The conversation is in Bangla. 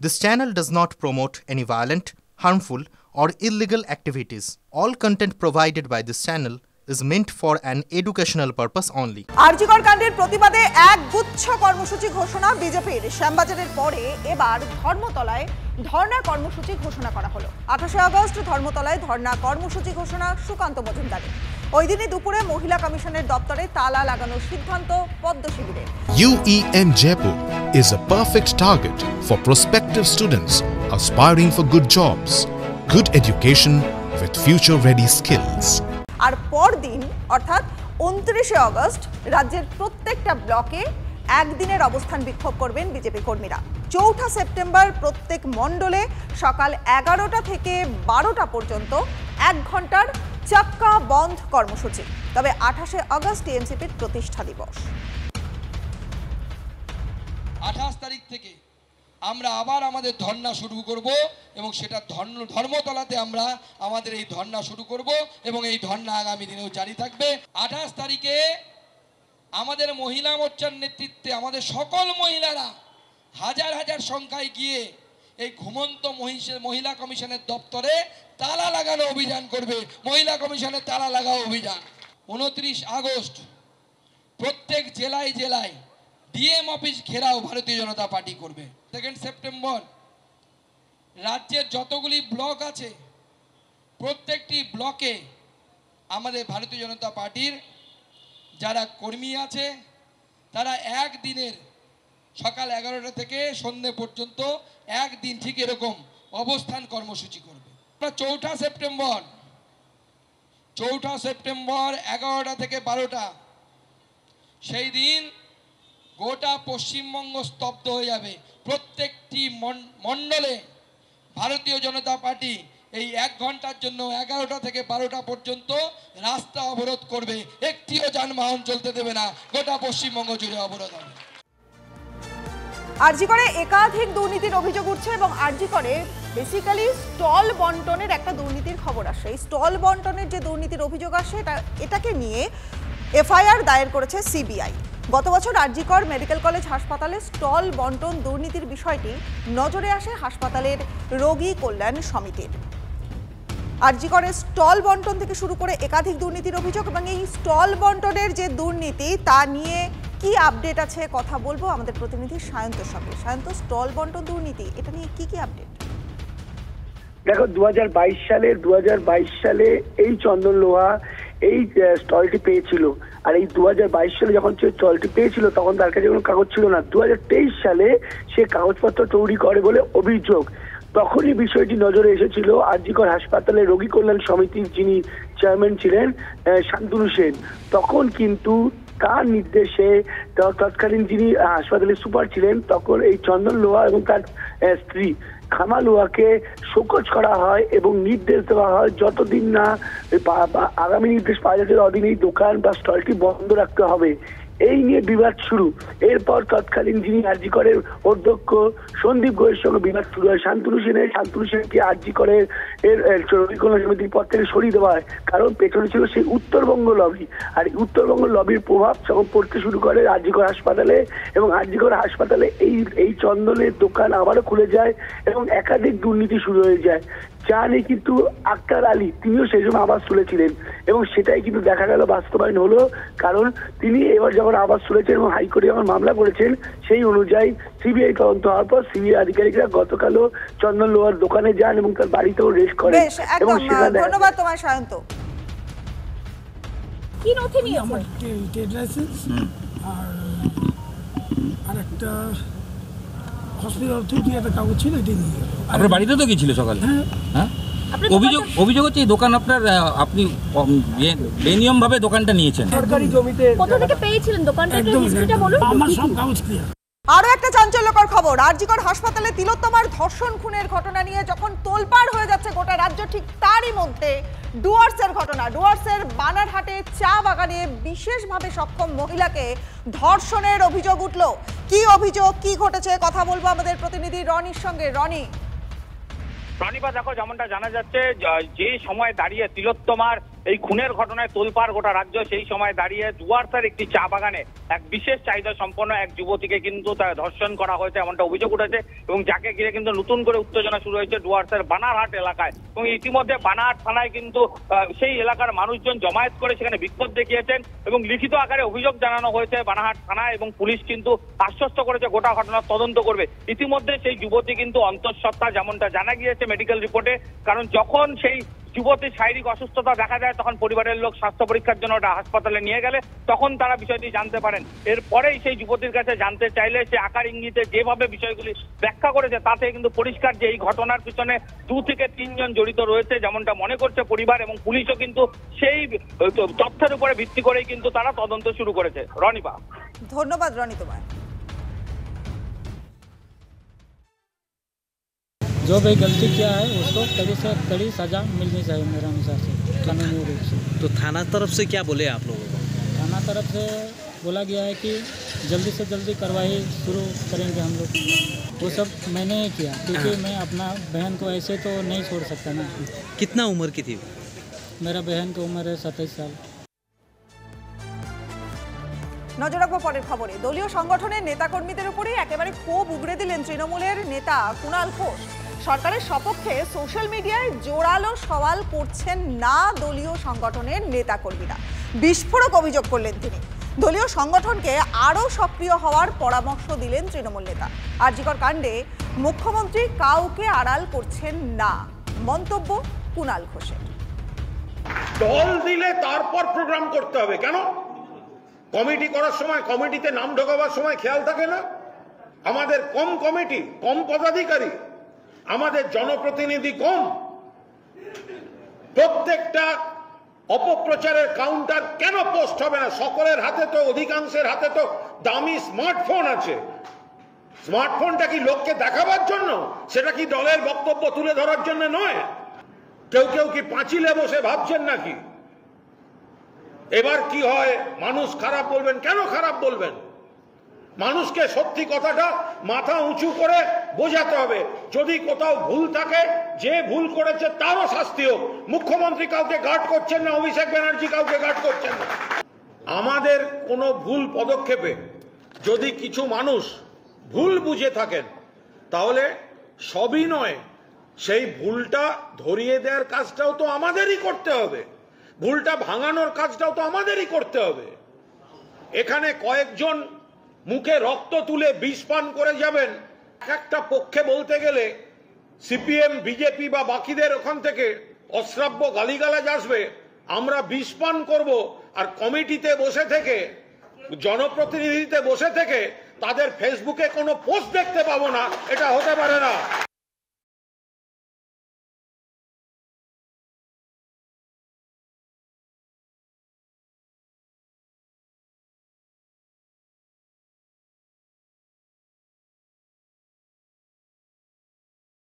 This channel does not promote any violent, harmful, or illegal activities. All content provided by this channel is meant for an educational purpose only. RG Kar কাণ্ডের প্রতিবাদে এক গুচ্ছ কর্মসূচি ঘোষণা বিজেপির। শ্যামবাজারের পরে এবার ধর্মতলায় ধর্ণা কর্মসূচি ঘোষণা করা হলো। 28 আগস্ট ধর্মতলায় ধর্ণা কর্মসূচি ঘোষণা সুকান্ত মজুমদারের। ওই দিনই দুপুরে মহিলা কমিশনের দপ্তরে তালা লাগানোর সিদ্ধান্ত পদ্ম শিবিরের। UEN Jaipur is a perfect target for prospective students aspiring for good jobs, good education with future-ready skills. আর পরদিন অর্থাৎ 29 আগস্ট রাজ্যের প্রত্যেকটা ব্লকে একদিনের অবস্থান বিক্ষোভ করবেন বিজেপি কর্মীরা। 4 সেপ্টেম্বর প্রত্যেক মণ্ডলে সকাল 11টা থেকে 12টা পর্যন্ত 1 ঘন্টার চাক্কা বন্ধ কর্মসূচি। তবে 28 আগস্ট টিএমসিপির প্রতিষ্ঠা দিবস। 28 তারিখ থেকে আমরা আবার আমাদের ধর্ণা শুরু করব এবং সেটা ধর্মতলাতে আমরা আমাদের এই ধর্ণা শুরু করব এবং এই ধর্ণা আগামী দিনেও জারি থাকবে। 28 তারিখে আমাদের মহিলা মোর্চার নেতৃত্বে আমাদের সকল মহিলারা হাজার হাজার সংখ্যায় গিয়ে এই ঘুমন্ত মহিলা কমিশনের দপ্তরে তালা লাগানো অভিযান করবে। মহিলা কমিশনের তালা লাগাও অভিযান। 29 আগস্ট প্রত্যেক জেলায় জেলায় ডিএম অফিস ঘেরাও ভারতীয় জনতা পার্টি করবে। 2 সেপ্টেম্বর রাজ্যের যতগুলি ব্লক আছে প্রত্যেকটি ব্লকে আমাদের ভারতীয় জনতা পার্টির যারা কর্মী আছে তারা একদিনের সকাল 11টা থেকে সন্ধ্যে পর্যন্ত একদিন ঠিক এরকম অবস্থান কর্মসূচি করবে। 4 সেপ্টেম্বর 11টা থেকে 12টা সেই দিন গোটা পশ্চিমবঙ্গ স্তব্ধ হয়ে যাবে। প্রত্যেকটি মণ্ডলে ভারতীয় জনতা পার্টি এই 1 ঘন্টার জন্য 11টা থেকে 12টা পর্যন্ত রাস্তা অবরোধ করবে। একটিও যানবাহন চলতে দেবে না। গোটা পশ্চিমবঙ্গ জুড়ে অবরোধ হবে। আরজিকরে একাধিক দুর্নীতির অভিযোগ উঠছে এবং আরজিকরে বেসিক্যালি স্টল বন্টনের একটা দুর্নীতির খবর আসে। এই স্টল বন্টনের যে দুর্নীতির অভিযোগ আসে এটাকে নিয়ে এফআইআর দায়ের করেছে সিবিআই। গত বছর আরজিকর মেডিকেল কলেজ হাসপাতালে স্টল বন্টন দুর্নীতির বিষয়টি নজরে আসে হাসপাতালের রোগী কল্যাণ সমিতির। আরজিকরের স্টল বন্টন থেকে শুরু করে একাধিক দুর্নীতির অভিযোগ এবং এই স্টল বন্টনের যে দুর্নীতি তা নিয়ে কি আপডেট আছে কথা বলবো আমাদের প্রতিনিধি সায়ন্তর সঙ্গে। সায়ন্ত, স্টল বন্টন দুর্নীতি এটা নিয়ে কি আপডেট? দেখো 2022 সালে এই চন্দন লোহা এই স্টলটি পেয়েছিল। আর এই 2022 সালে যখন সে স্টলটি পেয়েছিল তখন তার কাছে কোনো কাগজ ছিল না। 2023 সালে সে কাগজপত্র তৈরি করে বলে অভিযোগ। তখনই বিষয়টি নজরে এসেছিল আরজিকর হাসপাতালে রোগী কল্যাণ সমিতির যিনি চেয়ারম্যান ছিলেন শান্তনু সেন। তখন কিন্তু তার নির্দেশে তৎকালীন যিনি হাসপাতালের সুপার ছিলেন তখন এই চন্দন লোহা এবং তার স্ত্রী খামা লোহাকে শোকজ করা হয় এবং নির্দেশ দেওয়া হয় যতদিন না আগামী নির্দেশ পাওয়া যাচ্ছে ততদিন এই দোকান বা স্টলটি বন্ধ রাখতে হবে। এই নিয়ে বিবাদ শুরু। এরপর তৎকালীন যিনি আরজিকরের অধ্যক্ষ সন্দীপ ঘোষের সঙ্গে বিবাদ শুরু হয় শান্তনু সেনকে আরজিকরের রোগী কল্যাণ সমিতির পদ থেকে সরিয়ে দেওয়া হয়। কারণ পেছনে ছিল সেই উত্তরবঙ্গ লবি। আর উত্তরবঙ্গ লবির প্রভাব যখন পড়তে শুরু করে আরজিকর হাসপাতালে এবং আরজিকর হাসপাতালে এই চন্দনের দোকান আবারও খুলে যায় এবং একাধিক দুর্নীতি শুরু হয়ে যায়। যা নিয়ে কিন্তু আক্তার আলী তিনিও সেই সময় আওয়াজ তুলেছিলেন এবং সেটাই কিন্তু দেখা গেল বাস্তবায়ন হলো। কারণ তিনি এবার যখন আওয়াজ তুলেছেন এবং হাইকোর্টে যখন মামলা করেছেন সেই অনুযায়ী সিবিআই তদন্ত হওয়ার পর সিবিআই আধিকারিকরা গতকালও চন্দন লোহার দোকানে যান এবং তার বাড়িতেও রেস্ট করেন। এবং ধন্যবাদ তোমায় সায়ন্ত। কি নথি নিয়ে আমার ট্রেড লাইসেন্স আর একটা হসপিটাল থেকে একটা কাগজ ছিল এটা নিয়ে। আপনার বাড়িতে তো গিয়েছিল সকালে? হ্যাঁ। অভিযোগ হচ্ছে এই দোকান আপনি বেনিয়ম ভাবে দোকানটা নিয়েছেন। সরকারি জমিতে কত থেকে পেয়েছিলেন দোকানটা? একটু হিস্ট্রিটা বলুন। আমার সব কাগজ ক্লিয়ার। আরো একটা চাঞ্চল্যকর খবর, আরজিকর হাসপাতালে তিলোত্তমার ধর্ষণ খুনের ঘটনা নিয়ে যখন তোলপাড় হয়ে যাচ্ছে গোটা রাজ্য, ঠিক তারই মধ্যে ডুয়ার্সের ঘটনা। ডুয়ার্সের বানারহাটে চা বাগানে বিশেষভাবে সক্ষম মহিলাকে ধর্ষণের অভিযোগ উঠল। কি অভিযোগ, কি ঘটেছে কথা বলবো আমাদের প্রতিনিধি রনির সঙ্গে। রনি, রনিবা দেখো, যেমনটা জানা যাচ্ছে যে সময় দাঁড়িয়ে তিলোত্তমার এই খুনের ঘটনায় তোলপাড় গোটা রাজ্য। সেই সময় দাঁড়িয়ে ডুয়ার্সের একটি চা বাগানে এক বিশেষ চাহিদা সম্পন্ন এক যুবতীকে কিন্তু তার ধর্ষণ করা হয়েছে এমনটা অভিযোগ উঠেছে, এবং যাকে ঘিরে কিন্তু নতুন করে উত্তেজনা শুরু হয়েছে ডুয়ার্সের বানারহাট এলাকায়। এবং ইতিমধ্যে বানারহাট থানায় কিন্তু সেই এলাকার মানুষজন জমায়েত করে সেখানে বিক্ষোভ দেখিয়েছেন এবং লিখিত আকারে অভিযোগ জানানো হয়েছে বানারহাট থানায়, এবং পুলিশ কিন্তু আশ্বস্ত করেছে গোটা ঘটনার তদন্ত করবে। ইতিমধ্যে সেই যুবতী কিন্তু অন্তঃসত্ত্বা, যেমনটা জানা গিয়েছে মেডিকেল রিপোর্টে। কারণ যখন সেই যুবতীর শারীরিক অসুস্থতা দেখা যায় তখন পরিবারের লোক স্বাস্থ্য পরীক্ষার জন্য ওটা হাসপাতালে নিয়ে গেলে তখন তারা বিষয়টি জানতে পারেন। এরপরেই সেই যুবতীর কাছে জানতে চাইলে সে আকার ইঙ্গিতে যেভাবে বিষয়গুলি ব্যাখ্যা করেছে তাতে কিন্তু পরিষ্কার যে এই ঘটনার পিছনে 2 থেকে 3 জন জড়িত রয়েছে, যেমনটা মনে করছে পরিবার, এবং পুলিশও কিন্তু সেই তথ্যের উপরে ভিত্তি করেই কিন্তু তারা তদন্ত শুরু করেছে। রনিপা, ধন্যবাদ রনি তোমায়। जो भी गलती किया है उसको कड़ी से कड़ी सज़ा मिलनी चाहिए मेरे अनुसार से, कानूनी रूप से। तो थाना तरफ से क्या बोले आप लोगों को? थाना तरफ से बोला गया है कि जल्दी से जल्दी कार्रवाई शुरू करेंगे हम लोग। वो सब मैंने ही किया क्योंकि मैं अपना बहन को ऐसे तो नहीं छोड़ सकता ना। कितना उम्र की थी? मेरा बहन की उम्र है 27 साल। নজর রাখবো পরের খবরে। দলীয় সংগঠনের নেতাকর্মীদের উপরে একেবারে ক্ষোভ উগড়ে দিলেন তৃণমূলের নেতা কুণাল ঘোষ। সরকারের সপক্ষে সোশ্যাল মিডিয়ায় জোরালো সওয়াল করছেন না দলীয় সংগঠনের নেতাকর্মীরা। বিস্ফোরক অভিযোগ করলেন তিনি। দলীয় সংগঠনকে আরও সক্রিয় হওয়ার পরামর্শ দিলেন তৃণমূল নেতা। আরজিকর কাণ্ডে মুখ্যমন্ত্রী কাউকে আড়াল করছেন না, মন্তব্য কুণাল ঘোষের। দল দিলে তারপর প্রোগ্রাম করতে হবে কেন? কমিটি করার সময়, কমিটিতে নাম ঢোকাবার সময় খেয়াল থাকে না? আমাদের কম কমিটি, কম পদাধিকারী, আমাদের জনপ্রতিনিধি কম, প্রত্যেকটা অপপ্রচারের কাউন্টার কেন পোস্ট হবে না? সকলের হাতে তো, অধিকাংশের হাতে তো দামি স্মার্টফোন আছে। স্মার্টফোনটা কি লোককে দেখাবার জন্য? সেটা কি দলের বক্তব্য তুলে ধরার জন্য নয়? কেউ কেউ কি পাঁচিলে বসে ভাবছেন নাকি এবার কি হয় মানুষ খারাপ বলবেন? কেন খারাপ বলবেন? মানুষকে সত্যি কথাটা মাথা উঁচু করে বোঝাতে হবে। যদি কোথাও ভুল থাকে, যে ভুল করেছে তারও শাস্তি হোক। মুখ্যমন্ত্রী কাউকে গার্ড করছেন না, অভিষেক ব্যানার্জি কাউকে গার্ড করছেন না। আমাদের কোনো ভুল পদক্ষেপে যদি কিছু মানুষ ভুল বুঝে থাকেন তাহলে সবই নয়, সেই ভুলটা ধরিয়ে দেওয়ার কাজটাও তো আমাদেরই করতে হবে, ভুলটা ভাঙানোর কাজটাও তো আমাদেরই করতে হবে। এখানে কয়েকজন মুখে রক্ত তুলে বিষ পান করে যাবেন, একটা পক্ষে বলতে গেলে সিপিএম, বিজেপি বা বাকিদের ওখান থেকে অশ্রাব্য গালিগালাজ আসবে, আমরা বিষ পান করব, আর কমিটিতে বসে থেকে, জনপ্রতিনিধিতে বসে থেকে তাদের ফেসবুকে কোনো পোস্ট দেখতে পাবো না, এটা হতে পারে না।